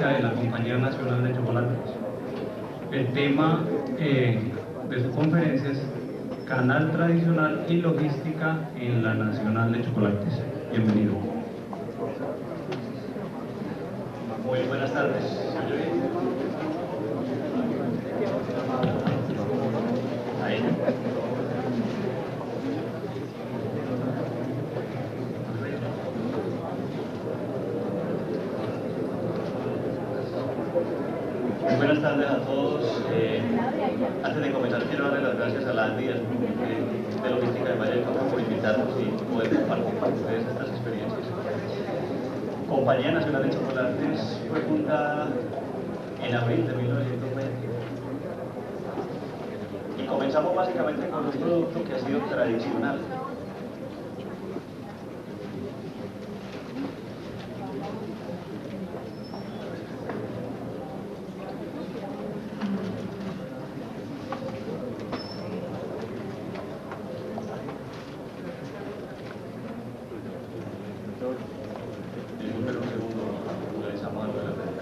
logística de la Compañía Nacional de Chocolates. El tema de su conferencia es Canal Tradicional y Logística en la Nacional de Chocolates. Bienvenido. Muy buenas tardes. ¿Se oye bien? Ahí. Muy buenas tardes a todos. Antes de comenzar quiero darle las gracias a la ANDI y al Grupo de Logística de Valle del Cauca por invitarnos y poder compartir con ustedes estas experiencias. Compañía Nacional de Chocolates fue fundada en abril de 1920 y comenzamos básicamente con un producto que ha sido tradicional. Disculpen un segundo, realizamos algo de la presentación.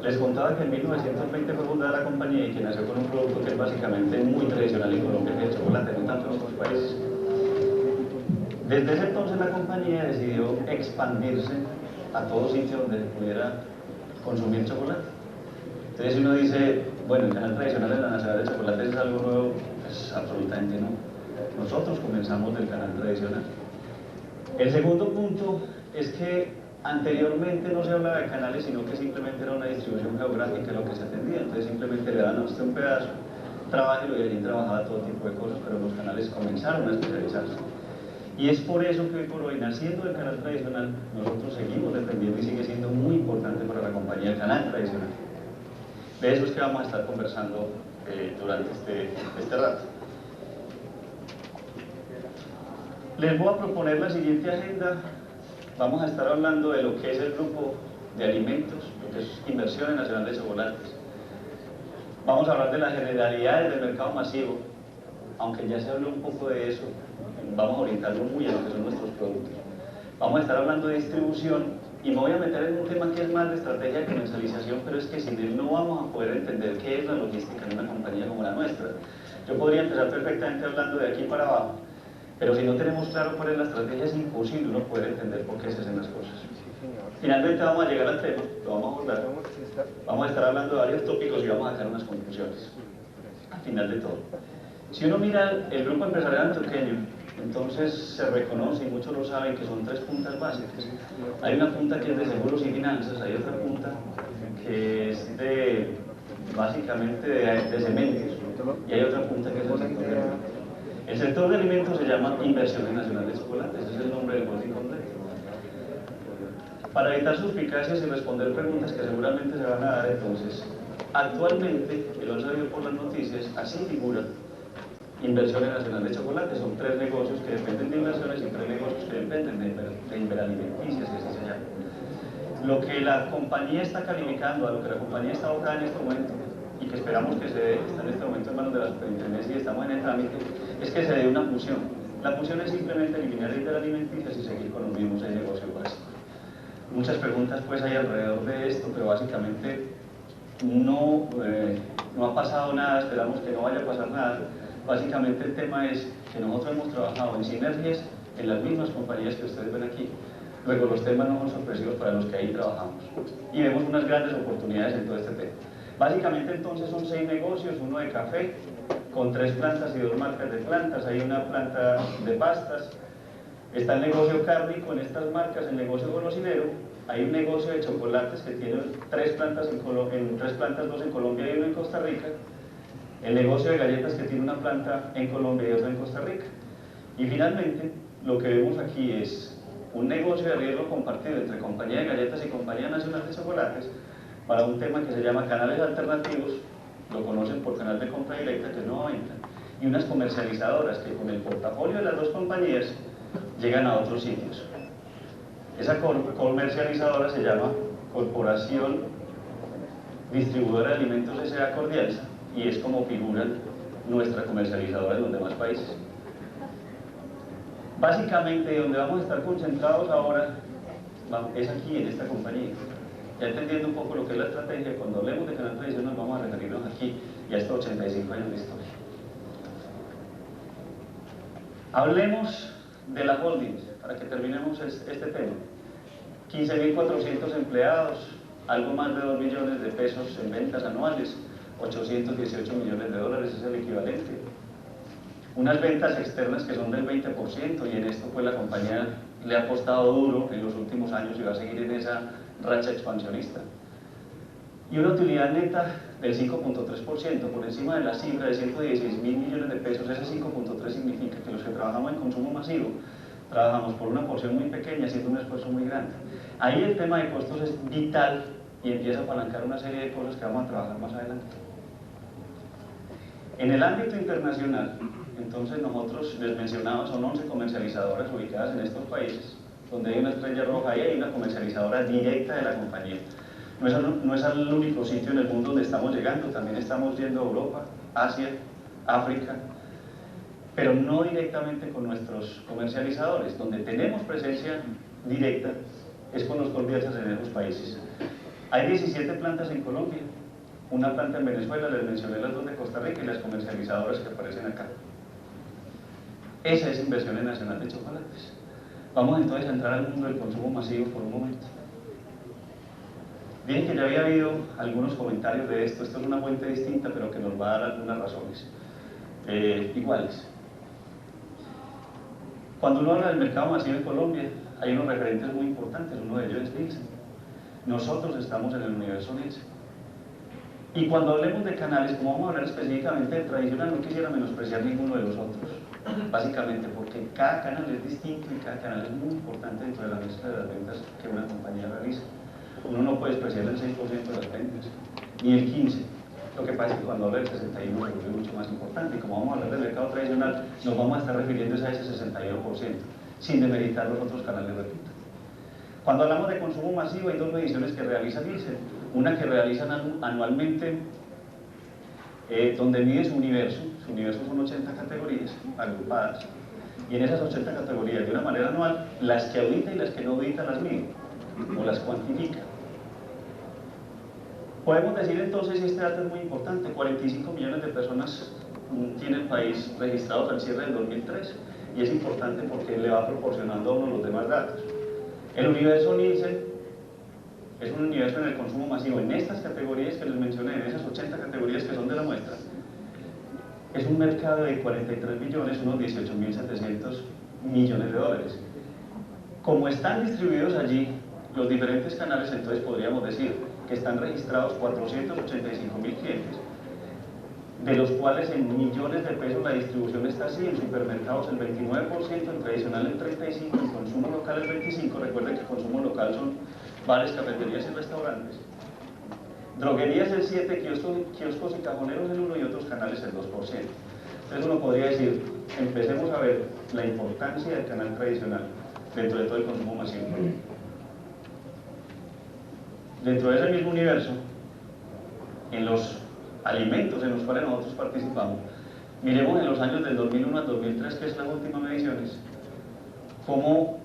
Les contaba que en 1920 fue fundada la compañía y que nació con un producto que es básicamente muy tradicional en Colombia, que es el chocolate, no tanto en otros países. Desde ese entonces la compañía decidió expandirse a todo sitio donde se pudiera consumir chocolate. Entonces uno dice, bueno, el canal tradicional de la Nacional de Chocolates es algo nuevo, pues absolutamente no. Nosotros comenzamos del canal tradicional. El segundo punto es que anteriormente no se hablaba de canales, sino que simplemente era una distribución geográfica lo que se atendía. Entonces simplemente le daban a usted un pedazo, trabájelo, y allí trabajaba todo tipo de cosas, pero los canales comenzaron a especializarse. Y es por eso que hoy por hoy, naciendo del canal tradicional, nosotros seguimos dependiendo y sigue siendo muy importante para la compañía el canal tradicional. De eso es que vamos a estar conversando durante este rato. Les voy a proponer la siguiente agenda. Vamos a estar hablando de lo que es el grupo de alimentos, lo que es Inversiones Nacional de Chocolates. Vamos a hablar de las generalidades del mercado masivo, aunque ya se habló un poco de eso, vamos a orientarlo muy a lo que son nuestros productos. Vamos a estar hablando de distribución y me voy a meter en un tema que es más de estrategia de comercialización, pero es que sin él no vamos a poder entender qué es la logística en una compañía como la nuestra. Yo podría empezar perfectamente hablando de aquí para abajo, pero si no tenemos claro cuál es la estrategia, es imposible uno poder entender por qué se hacen las cosas. Finalmente vamos a llegar al tema, lo vamos a abordar, vamos a estar hablando de varios tópicos y vamos a sacar unas conclusiones, al final de todo. Si uno mira el grupo empresarial antioqueño, entonces se reconoce, y muchos lo saben, que son tres puntas básicas. Hay una punta que es de seguros y finanzas, hay otra punta que es básicamente de cementos, y hay otra punta que es el sector de alimentos. El sector de alimentos se llama Inversiones Nacional de Chocolates, ese es el nombre del boletín completo. Para evitar suspicacias y responder preguntas que seguramente se van a dar, entonces, actualmente, que lo han sabido por las noticias, así figura Inversiones Nacional de Chocolates. Son tres negocios que dependen de inversiones y tres negocios que dependen de Inveralimenticia, que así se llama. Lo que la compañía está calificando, a lo que la compañía está abocada en este momento, y que esperamos que se dé, está en este momento en manos de la superintendencia y estamos en el trámite, es que se dé una fusión. La fusión es simplemente eliminar el de alimenticias y seguir con los mismos de negocio básico. Muchas preguntas pues hay alrededor de esto, pero básicamente no ha pasado nada, esperamos que no vaya a pasar nada. Básicamente el tema es que nosotros hemos trabajado en sinergias en las mismas compañías que ustedes ven aquí. Luego los temas no son sorpresivos para los que ahí trabajamos y vemos unas grandes oportunidades en todo este tema. Básicamente entonces son 6 negocios, uno de café, con 3 plantas y 2 marcas de plantas, hay una planta de pastas, está el negocio cárnico en estas marcas, el negocio golosinero, hay un negocio de chocolates que tiene 3 plantas, 2 en Colombia y 1 en Costa Rica, el negocio de galletas que tiene una planta en Colombia y otra en Costa Rica. Y finalmente, lo que vemos aquí es un negocio de riesgo compartido entre Compañía de Galletas y Compañía Nacional de Chocolates para un tema que se llama canales alternativos, lo conocen por canal de compra directa, que es Nueva Venta, y unas comercializadoras que con el portafolio de las 2 compañías llegan a otros sitios. Esa comercializadora se llama Corporación Distribuidora de Alimentos S.A. Cordialsa y es como figura nuestra comercializadora en los demás países. Básicamente, donde vamos a estar concentrados ahora es aquí, en esta compañía. Ya entendiendo un poco lo que es la estrategia, cuando hablemos de canal tradicional vamos a referirnos aquí y a estos 85 años de historia. Hablemos de la holding, para que terminemos este tema. 15.400 empleados, algo más de 2 millones de pesos en ventas anuales, 818 millones de dólares es el equivalente. Unas ventas externas que son del 20% y en esto pues la compañía le ha apostado duro en los últimos años y va a seguir en esa racha expansionista. Y una utilidad neta del 5.3%, por encima de la cifra de 116.000 millones de pesos. Ese 5.3 significa que los que trabajamos en consumo masivo trabajamos por una porción muy pequeña haciendo un esfuerzo muy grande. Ahí el tema de costos es vital y empieza a apalancar una serie de cosas que vamos a trabajar más adelante. En el ámbito internacional, entonces nosotros les mencionaba, son 11 comercializadoras ubicadas en estos países, donde hay una estrella roja y hay una comercializadora directa de la compañía. No es el único sitio en el mundo donde estamos llegando, también estamos yendo a Europa, Asia, África, pero no directamente con nuestros comercializadores. Donde tenemos presencia directa es con los Cordialsas en esos países. Hay 17 plantas en Colombia, una planta en Venezuela, les mencioné las 2 de Costa Rica y las comercializadoras que aparecen acá. Esa es Inversiones Nacional de Chocolates. Vamos entonces a entrar al mundo del consumo masivo por un momento. Bien, que ya había habido algunos comentarios de esto es una fuente distinta, pero que nos va a dar algunas razones iguales. Cuando uno habla del mercado masivo en Colombia, hay unos referentes muy importantes, uno de ellos es Nielsen. Nosotros estamos en el universo Nielsen. Y cuando hablemos de canales, como vamos a hablar específicamente de tradicional, no quisiera menospreciar ninguno de los otros, básicamente porque cada canal es distinto y cada canal es muy importante dentro de la mezcla de las ventas que una compañía realiza. Uno no puede despreciar el 6% de las ventas, ni el 15%. Lo que pasa es que cuando habla del 61% es mucho más importante, y como vamos a hablar del mercado tradicional, nos vamos a estar refiriendo a ese 61%, sin demeritar los otros canales, repito. Cuando hablamos de consumo masivo, hay 2 mediciones que realiza Nielsen. Una que realizan anualmente, donde mide su universo son 80 categorías agrupadas, y en esas 80 categorías, de una manera anual, las que audita y las que no audita las mide, o las cuantifica. Podemos decir entonces, y este dato es muy importante, 45 millones de personas tiene el país registrados al cierre del 2003, y es importante porque le va proporcionando a uno los demás datos. El universo Nielsen es un universo en el consumo masivo, en estas categorías que les mencioné, en esas 80 categorías que son de la muestra, es un mercado de 43 billones, unos 18.700 millones de dólares. Como están distribuidos allí los diferentes canales, entonces podríamos decir que están registrados 485.000 clientes, de los cuales en millones de pesos la distribución está así: en supermercados el 29%, en tradicional el 35%, en consumo local el 25%, recuerden que el consumo local son bares, cafeterías y restaurantes, droguerías el 7%, kioscos y cajoneros el 1% y otros canales el 2%. Entonces uno podría decir, empecemos a ver la importancia del canal tradicional dentro de todo el consumo masivo. Dentro de ese mismo universo, en los alimentos en los cuales nosotros participamos, miremos en los años del 2001 al 2003, que es las últimas mediciones, cómo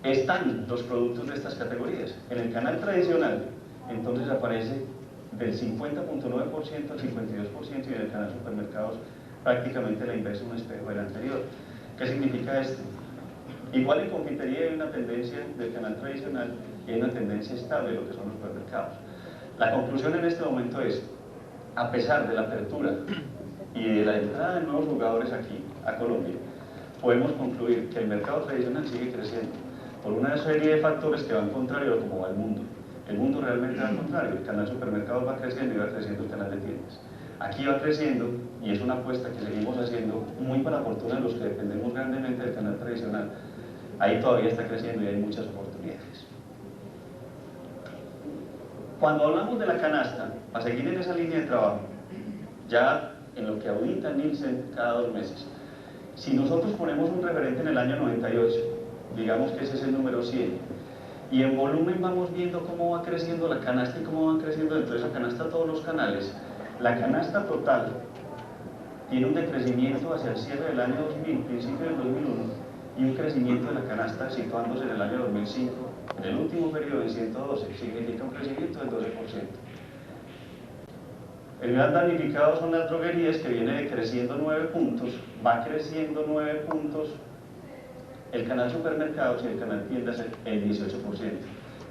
están los productos de estas categorías. En el canal tradicional, entonces aparece del 50.9% al 52%, y en el canal supermercados prácticamente la inversa, un espejo del anterior. ¿Qué significa esto? Igual en confitería hay una tendencia del canal tradicional y hay una tendencia estable de lo que son los supermercados. La conclusión en este momento es, a pesar de la apertura y de la entrada de nuevos jugadores aquí, a Colombia, podemos concluir que el mercado tradicional sigue creciendo por una serie de factores que van contrario a cómo va el mundo. El mundo realmente va al contrario, el canal supermercados va creciendo y va creciendo el canal de tiendas. Aquí va creciendo y es una apuesta que seguimos haciendo muy para la fortuna de los que dependemos grandemente del canal tradicional. Ahí todavía está creciendo y hay muchas oportunidades. Cuando hablamos de la canasta, para seguir en esa línea de trabajo, ya en lo que audita Nielsen cada 2 meses, si nosotros ponemos un referente en el año 98, digamos que ese es el número 100, y en volumen vamos viendo cómo va creciendo la canasta y cómo van creciendo dentro de esa canasta todos los canales, la canasta total tiene un decrecimiento hacia el cierre del año 2000, principio del 2001, y un crecimiento de la canasta situándose en el año 2005, en el último periodo en 112, significa un crecimiento del 12%. El gran damnificado son las droguerías, que viene decreciendo 9 puntos, va creciendo 9 puntos el canal supermercados y el canal tiendas el 18%.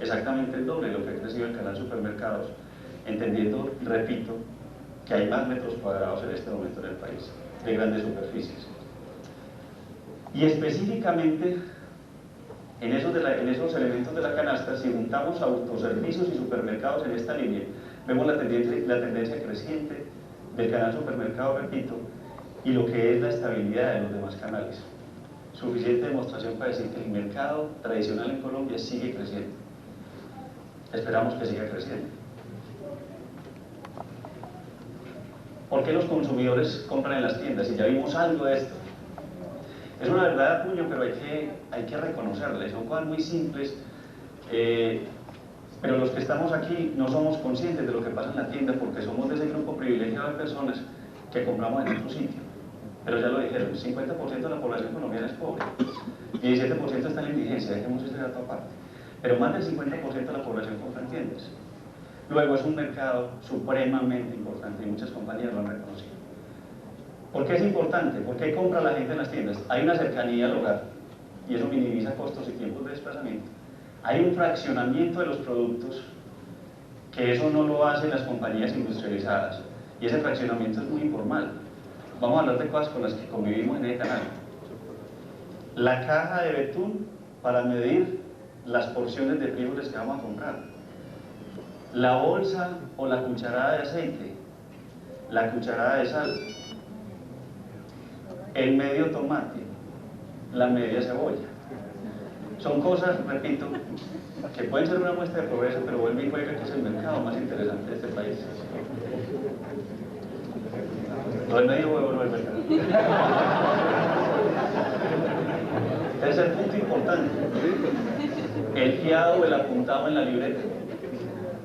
Exactamente el doble de lo que ha crecido el canal supermercados, entendiendo, repito, que hay más metros cuadrados en este momento en el país, de grandes superficies. Y específicamente, en esos elementos de la canasta, si juntamos autoservicios y supermercados en esta línea, vemos la tendencia creciente del canal supermercado, repito, y lo que es la estabilidad de los demás canales. Suficiente demostración para decir que el mercado tradicional en Colombia sigue creciendo. Esperamos que siga creciendo. ¿Por qué los consumidores compran en las tiendas? Y ya vimos algo de esto. Es una verdad de puño, pero hay que reconocerla. Son cosas muy simples, pero los que estamos aquí no somos conscientes de lo que pasa en la tienda, porque somos de ese grupo privilegiado de personas que compramos en otro sitio. Pero ya lo dijeron, el 50% de la población colombiana es pobre, 17% está en la indigencia, dejemos este dato aparte. Pero más del 50% de la población compra en tiendas. Luego es un mercado supremamente importante y muchas compañías lo han reconocido. ¿Por qué es importante? ¿Por qué compra la gente en las tiendas? Hay una cercanía al hogar y eso minimiza costos y tiempos de desplazamiento. Hay un fraccionamiento de los productos que eso no lo hacen las compañías industrializadas, y ese fraccionamiento es muy informal. Vamos a hablar de cosas con las que convivimos en el canal. La caja de betún para medir las porciones de frijoles que vamos a comprar. La bolsa o la cucharada de aceite. La cucharada de sal. El medio tomate. La media cebolla. Son cosas, repito, que pueden ser una muestra de pobreza, pero vuelve y juega que es el mercado más interesante de este país. No el medio huevo, no el mercado. Tercer punto importante, el fiado o el apuntado en la libreta.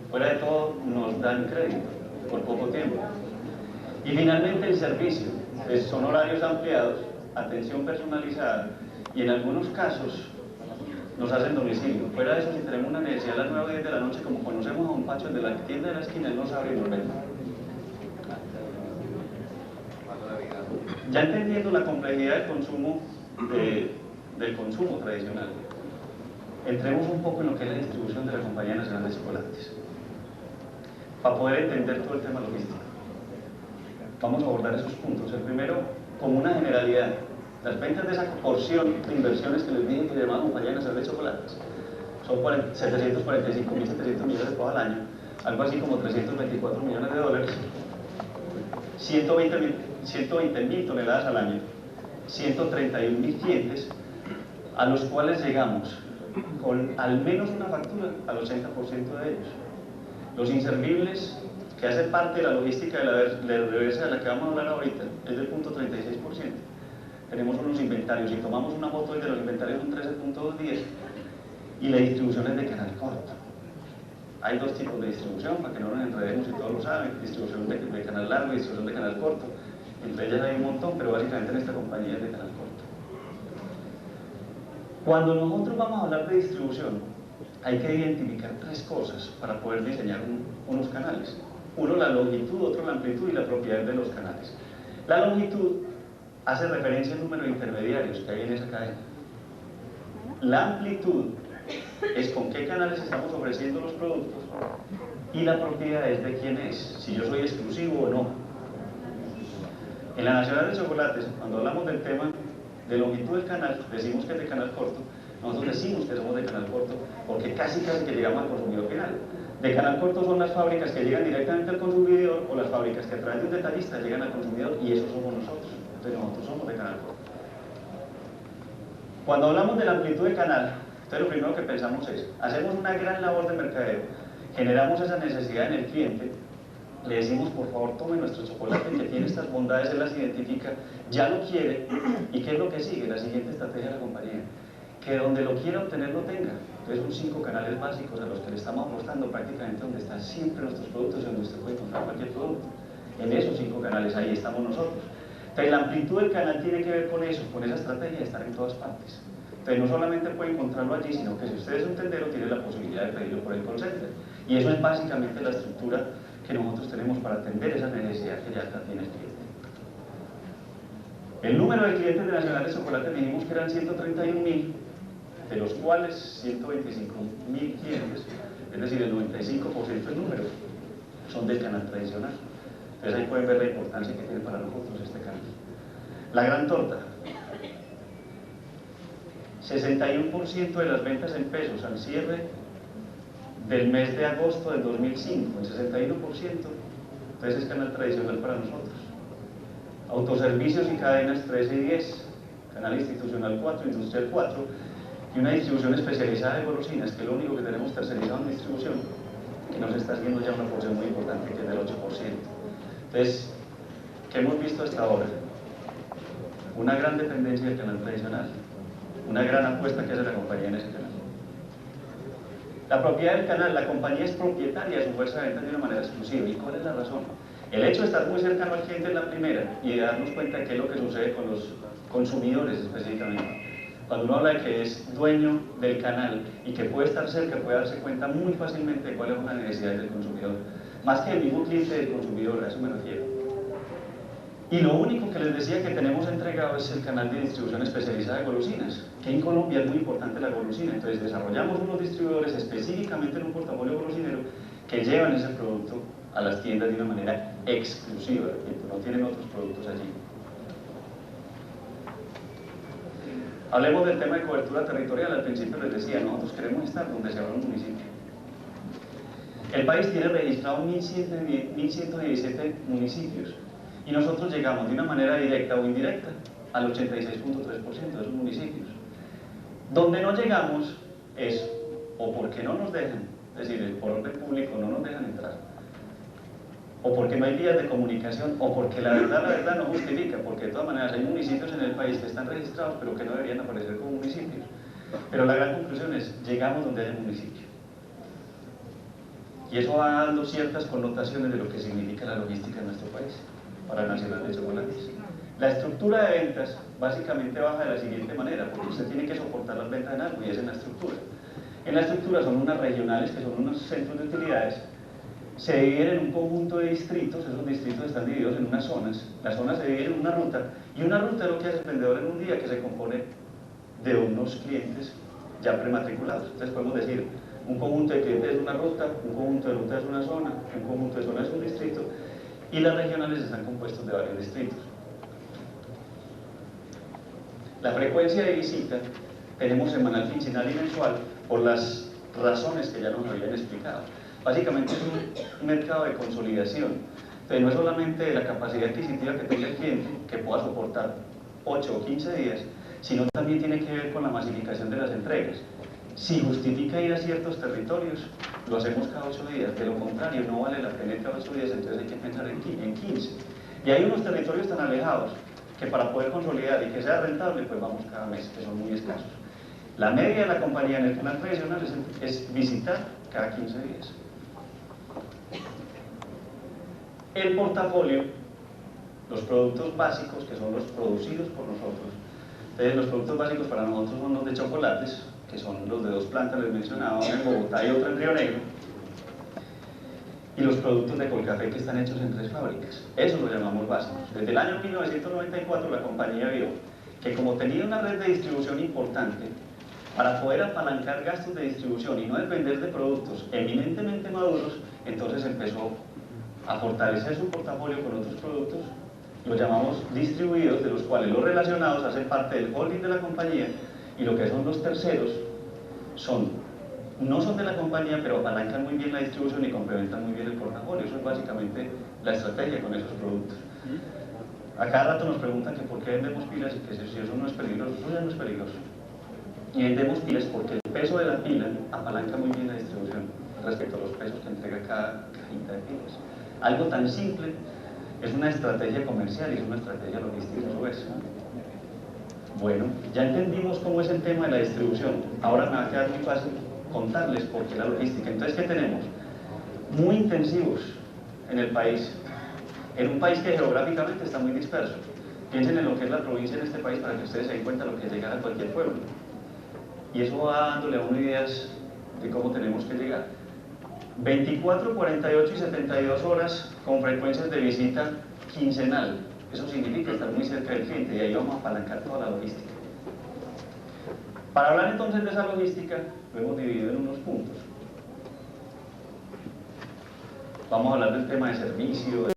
Fuera de todo, nos dan crédito por poco tiempo. Y finalmente el servicio, son horarios ampliados, atención personalizada, y en algunos casos nos hacen domicilio. Fuera de eso, si tenemos una necesidad a las 9 o 10 de la noche, como conocemos a un Pacho de la tienda de la esquina, él nos abre y nos vende. Ya entendiendo la complejidad del consumo, tradicional, entremos un poco en lo que es la distribución de la Compañía Nacional de Chocolates, para poder entender todo el tema logístico. Vamos a abordar esos puntos. El primero, como una generalidad, las ventas de esa porción de inversiones que les dije que llamaba Compañía Nacional de Chocolates son 745.700 millones de pesos al año, algo así como 324 millones de dólares, 120.000 toneladas al año, 131.000 clientes, a los cuales llegamos con al menos una factura al 80% de ellos. Los inservibles, que hacen parte de la logística de la reversa de la que vamos a hablar ahorita, es del 0.36%. Tenemos unos inventarios, si tomamos una foto de los inventarios, un 13.210, y la distribución es de canal corto. Hay dos tipos de distribución, para que no nos enredemos, y todos lo saben: distribución de canal largo y distribución de canal corto. Entre ellas hay un montón, pero básicamente en esta compañía es de canal corto. Cuando nosotros vamos a hablar de distribución, hay que identificar tres cosas para poder diseñar unos canales. Uno, la longitud; otro, la amplitud; y la propiedad de los canales. La longitud hace referencia al número de intermediarios que hay en esa cadena. La amplitud es con qué canales estamos ofreciendo los productos, y la propiedad es de quién es, si yo soy exclusivo o no. En la Nacional de Chocolates, cuando hablamos del tema de longitud del canal, decimos que es de canal corto. Nosotros decimos que somos de canal corto porque casi que llegamos al consumidor final. De canal corto son las fábricas que llegan directamente al consumidor, o las fábricas que a través de un detallista llegan al consumidor, y eso somos nosotros. Entonces nosotros somos de canal corto. Cuando hablamos de la amplitud de canal, entonces lo primero que pensamos es: hacemos una gran labor de mercadeo, generamos esa necesidad en el cliente, le decimos por favor tome nuestro chocolate que tiene estas bondades, él las identifica, ya lo quiere, y ¿qué es lo que sigue? La siguiente estrategia de la compañía: que donde lo quiera obtener lo tenga. Entonces son 5 canales básicos a los que le estamos apostando, prácticamente donde están siempre nuestros productos y donde usted puede encontrar cualquier producto. En esos 5 canales, ahí estamos nosotros. Entonces la amplitud del canal tiene que ver con eso, con esa estrategia de estar en todas partes. Entonces no solamente puede encontrarlo allí, sino que si usted es un tendero, tiene la posibilidad de pedirlo por el call center. Y eso es básicamente la estructura que nosotros tenemos para atender esa necesidad que ya tiene el cliente. El número de clientes de Nacional de Chocolate dijimos que eran 131.000, de los cuales 125.000 clientes, es decir, el 95% del número, son del canal tradicional. Entonces ahí pueden ver la importancia que tiene para nosotros este canal. La gran torta: 61% de las ventas en pesos al cierre del mes de agosto del 2005, el 61%, entonces es canal tradicional para nosotros. Autoservicios y cadenas 13 y 10, canal institucional 4, industrial 4, y una distribución especializada de golosinas, que es lo único que tenemos tercerizado en distribución, que nos está haciendo ya una porción muy importante, que es del 8%. Entonces, ¿qué hemos visto hasta ahora? Una gran dependencia del canal tradicional, una gran apuesta que hace la compañía en ese canal. La propiedad del canal: la compañía es propietaria de su fuerza de venta de una manera exclusiva. ¿Y cuál es la razón? El hecho de estar muy cercano al cliente es la primera, y de darnos cuenta de qué es lo que sucede con los consumidores específicamente. Cuando uno habla de que es dueño del canal y que puede estar cerca, puede darse cuenta muy fácilmente de cuál es una necesidad del consumidor. Más que el mismo cliente del consumidor, a eso me refiero. Y lo único que les decía que tenemos entregado es el canal de distribución especializada de golosinas, que en Colombia es muy importante la golosina. Entonces desarrollamos unos distribuidores específicamente en un portafolio golosinero que llevan ese producto a las tiendas de una manera exclusiva, no tienen otros productos allí. Hablemos del tema de cobertura territorial. Al principio les decía, nosotros queremos estar donde se abra un municipio. El país tiene registrado 1.117 municipios, y nosotros llegamos de una manera directa o indirecta al 86.3% de esos municipios. Donde no llegamos es o porque no nos dejan, es decir, por orden público no nos dejan entrar, o porque no hay vías de comunicación, o porque la verdad no justifica, porque de todas maneras hay municipios en el país que están registrados pero que no deberían aparecer como municipios. Pero la gran conclusión es: llegamos donde hay municipio. Y eso va dando ciertas connotaciones de lo que significa la logística en nuestro país, para Nacional de Chocolates. La estructura de ventas básicamente baja de la siguiente manera, porque usted tiene que soportar las ventas en algo, y es en la estructura. En la estructura son unas regionales, que son unos centros de utilidades, se dividen en un conjunto de distritos. Esos distritos están divididos en unas zonas, las zonas se dividen en una ruta, y una ruta es lo que hace el vendedor en un día, que se compone de unos clientes ya prematriculados. Entonces podemos decir, un conjunto de clientes es una ruta, un conjunto de rutas es una zona, un conjunto de zonas es un distrito, y las regionales están compuestos de varios distritos. La frecuencia de visita tenemos semanal, quincenal y mensual, por las razones que ya nos habían explicado. Básicamente es un mercado de consolidación. Entonces no es solamente la capacidad adquisitiva que tenga el cliente, que pueda soportar 8 o 15 días, sino también tiene que ver con la masificación de las entregas. Si justifica ir a ciertos territorios, lo hacemos cada 8 días, de lo contrario no vale la pena ir cada 8 días, entonces hay que pensar en 15. Y hay unos territorios tan alejados que para poder consolidar y que sea rentable, pues vamos cada mes, que son muy escasos. La media de la compañía en el canal tradicional es visitar cada 15 días. el portafolio, los productos básicos que son los producidos por nosotros. Entonces, los productos básicos para nosotros son los de chocolates, que son los de 2 plantas, les mencionaba, una en Bogotá y otra en Río Negro, y los productos de Colcafé que están hechos en 3 fábricas. Eso lo llamamos básicos. Desde el año 1994 la compañía vio que como tenía una red de distribución importante, para poder apalancar gastos de distribución y no depender de productos eminentemente maduros, entonces empezó a fortalecer su portafolio con otros productos, los llamamos distribuidos, de los cuales los relacionados hacen parte del holding de la compañía, y lo que son los terceros no son de la compañía, pero apalancan muy bien la distribución y complementan muy bien el portafolio. Eso es básicamente la estrategia con esos productos. A cada rato nos preguntan que por qué vendemos pilas y que si eso no es peligroso. Eso ya no es peligroso. Y vendemos pilas porque el peso de la pila apalanca muy bien la distribución respecto a los pesos que entrega cada cajita de pilas. Algo tan simple es una estrategia comercial y es una estrategia logística a su vez. Bueno, ya entendimos cómo es el tema de la distribución. Ahora me va a quedar muy fácil contarles por qué la logística. Entonces, ¿qué tenemos? Muy intensivos en el país, en un país que geográficamente está muy disperso. Piensen en lo que es la provincia en este país para que ustedes se den cuenta de lo que es llegar a cualquier pueblo. Y eso va dándole a uno ideas de cómo tenemos que llegar. 24, 48 y 72 horas con frecuencias de visita quincenal. Eso significa estar muy cerca del cliente y ahí vamos a apalancar toda la logística. Para hablar entonces de esa logística, lo hemos dividido en unos puntos. Vamos a hablar del tema de servicio,